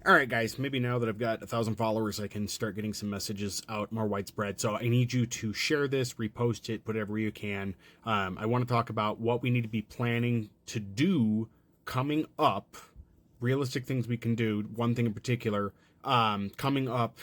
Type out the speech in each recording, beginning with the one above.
All right, guys, maybe now that I've got 1,000 followers, I can start getting some messages out more widespread. So I need you to share this, repost it, whatever you can. I want to talk about what we need to be planning to do coming up, realistic things we can do, one thing in particular, coming up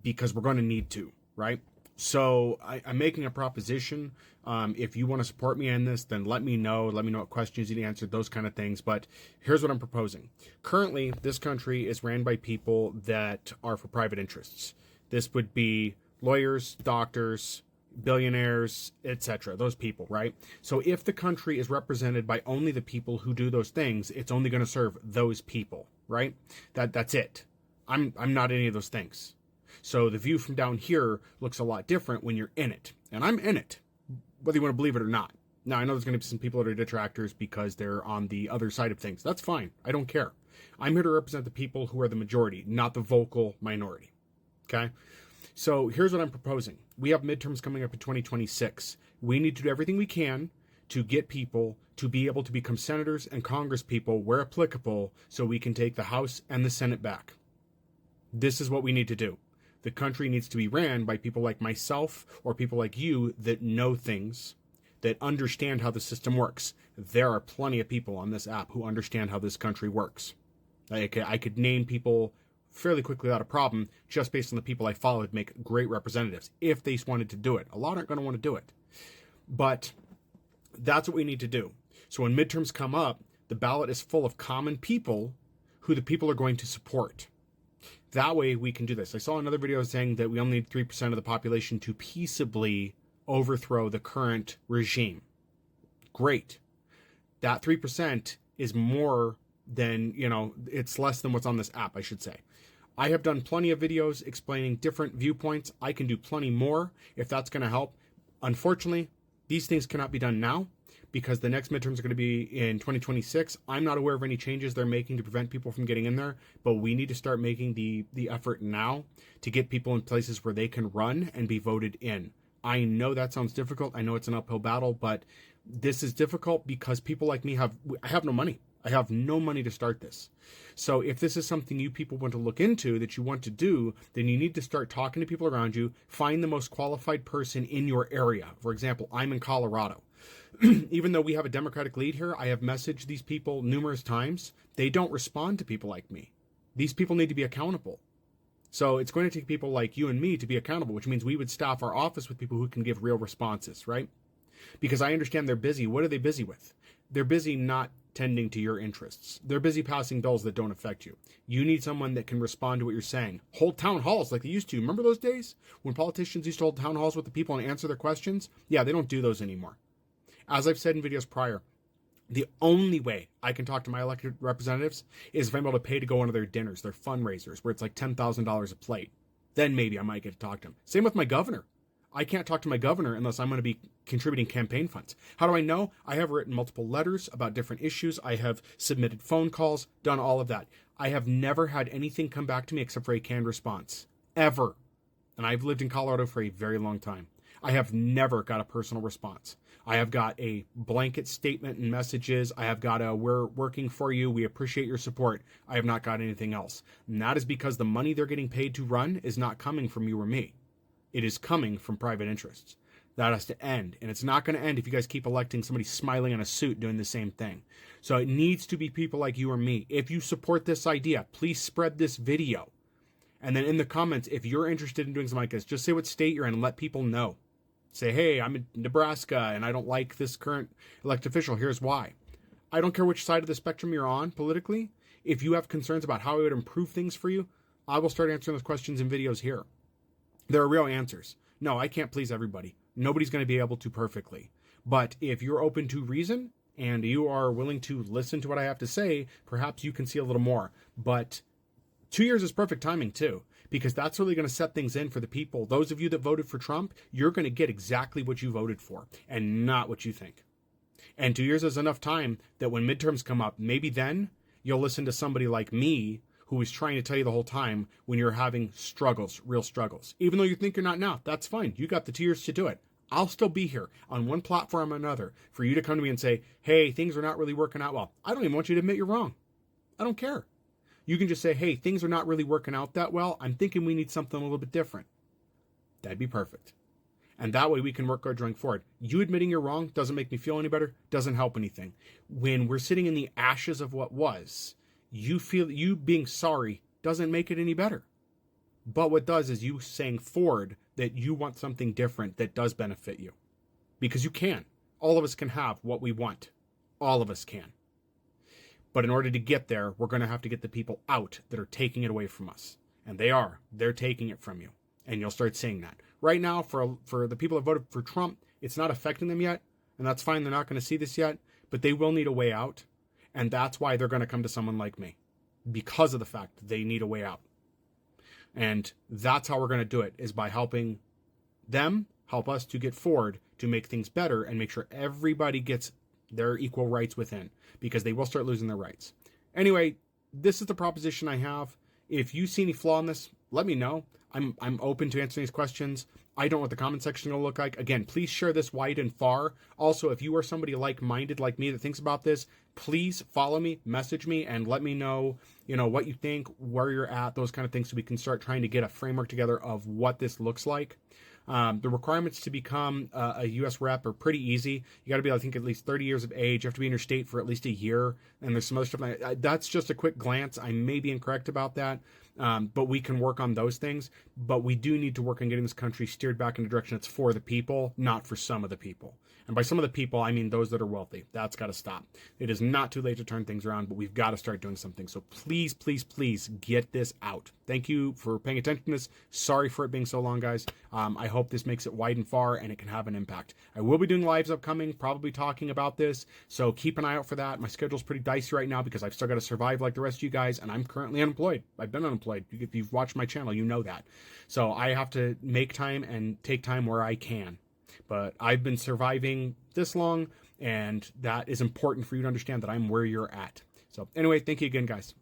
because we're going to need to, right? So I'm making a proposition. If you want to support me in this, then let me know. Let me know what questions you need answered, those kind of things. But here's what I'm proposing. Currently, this country is ran by people that are for private interests. This would be lawyers, doctors, billionaires, etc. Those people, right? So if the country is represented by only the people who do those things, it's only going to serve those people, right? That's it. I'm not any of those things. So the view from down here looks a lot different when you're in it. And I'm in it, whether you want to believe it or not. Now, I know there's going to be some people that are detractors because they're on the other side of things. That's fine. I don't care. I'm here to represent the people who are the majority, not the vocal minority. Okay? So here's what I'm proposing. We have midterms coming up in 2026. We need to do everything we can to get people to be able to become senators and congresspeople where applicable so we can take the House and the Senate back. This is what we need to do. The country needs to be ran by people like myself or people like you that know things, that understand how the system works. There are plenty of people on this app who understand how this country works. I could name people fairly quickly without a problem just based on the people I follow would make great representatives if they wanted to do it. A lot aren't going to want to do it. But that's what we need to do. So when midterms come up, the ballot is full of common people who the people are going to support. That way we can do this. I saw another video saying that we only need 3% of the population to peaceably overthrow the current regime. Great. That 3% is more than, it's less than what's on this app, I should say. I have done plenty of videos explaining different viewpoints. I can do plenty more if that's going to help. Unfortunately, these things cannot be done now because the next midterms are going to be in 2026. I'm not aware of any changes they're making to prevent people from getting in there, but we need to start making the effort now to get people in places where they can run and be voted in. I know that sounds difficult. I know it's an uphill battle, but this is difficult because people like me I have no money. I have no money to start this. So if this is something you people want to look into, that you want to do, then you need to start talking to people around you, find the most qualified person in your area. For example, I'm in Colorado. Even though we have a Democratic lead here, I have messaged these people numerous times. They don't respond to people like me. These people need to be accountable. So it's going to take people like you and me to be accountable, which means we would staff our office with people who can give real responses, right? Because I understand they're busy. What are they busy with? They're busy not tending to your interests. They're busy passing bills that don't affect you. You need someone that can respond to what you're saying. Hold town halls like they used to. Remember those days when politicians used to hold town halls with the people and answer their questions? Yeah, they don't do those anymore. As I've said in videos prior, the only way I can talk to my elected representatives is if I'm able to pay to go on to their dinners, their fundraisers, where it's like $10,000 a plate. Then maybe I might get to talk to them. Same with my governor. I can't talk to my governor unless I'm going to be contributing campaign funds. How do I know? I have written multiple letters about different issues. I have submitted phone calls, done all of that. I have never had anything come back to me except for a canned response. Ever. And I've lived in Colorado for a very long time. I have never got a personal response. I have got a blanket statement and messages. I have got a, we're working for you. We appreciate your support. I have not got anything else. And that is because the money they're getting paid to run is not coming from you or me. It is coming from private interests. That has to end. And it's not going to end if you guys keep electing somebody smiling in a suit doing the same thing. So it needs to be people like you or me. If you support this idea, please spread this video. And then in the comments, if you're interested in doing something like this, just say what state you're in and let people know. Say, hey, I'm in Nebraska and I don't like this current elected official. Here's why. I don't care which side of the spectrum you're on politically. If you have concerns about how I would improve things for you, I will start answering those questions in videos here. There are real answers. No, I can't please everybody. Nobody's going to be able to perfectly. But if you're open to reason and you are willing to listen to what I have to say, perhaps you can see a little more. But 2 years is perfect timing too, because that's really going to set things in for the people. Those of you that voted for Trump, you're going to get exactly what you voted for and not what you think. And 2 years is enough time that when midterms come up, maybe then you'll listen to somebody like me who is trying to tell you the whole time when you're having struggles, real struggles. Even though you think you're not now, that's fine. You got the 2 years to do it. I'll still be here on one platform or another for you to come to me and say, hey, things are not really working out well. I don't even want you to admit you're wrong. I don't care. You can just say, hey, things are not really working out that well. I'm thinking we need something a little bit different. That'd be perfect. And that way we can work our going forward. You admitting you're wrong doesn't make me feel any better, doesn't help anything. When we're sitting in the ashes of what was, you being sorry doesn't make it any better. But what does is you saying forward that you want something different that does benefit you. Because you can. All of us can have what we want. All of us can. But in order to get there, we're going to have to get the people out that are taking it away from us. And they are. They're taking it from you. And you'll start seeing that. Right now, for the people that voted for Trump, it's not affecting them yet. And that's fine. They're not going to see this yet. But they will need a way out. And that's why they're going to come to someone like me. Because of the fact that they need a way out. And that's how we're going to do it, is by helping them help us to get forward to make things better and make sure everybody gets their equal rights within, because they will start losing their rights. Anyway, this is the proposition I have. If you see any flaw in this, let me know. I'm open to answering these questions. I don't know what the comment section will look like. Again, please share this wide and far. Also, if you are somebody like-minded like me that thinks about this, please follow me, message me, and let me know, what you think, where you're at, those kind of things, so we can start trying to get a framework together of what this looks like. The requirements to become a U.S. rep are pretty easy. You got to be, I think, at least 30 years of age. You have to be in your state for at least a year. And there's some other stuff. That's just a quick glance. I may be incorrect about that. But we can work on those things. But we do need to work on getting this country steered back in a direction that's for the people, not for some of the people. And by some of the people, I mean those that are wealthy. That's got to stop. It is not too late to turn things around, but we've got to start doing something. So please, please, please get this out. Thank you for paying attention to this. Sorry for it being so long, guys. I hope this makes it wide and far and it can have an impact. I will be doing lives upcoming, probably talking about this. So keep an eye out for that. My schedule's pretty dicey right now because I've still got to survive like the rest of you guys, and I'm currently unemployed. I've been unemployed. If you've watched my channel, you know that. So I have to make time and take time where I can. But I've been surviving this long, and that is important for you to understand that I'm where you're at. So anyway, thank you again, guys.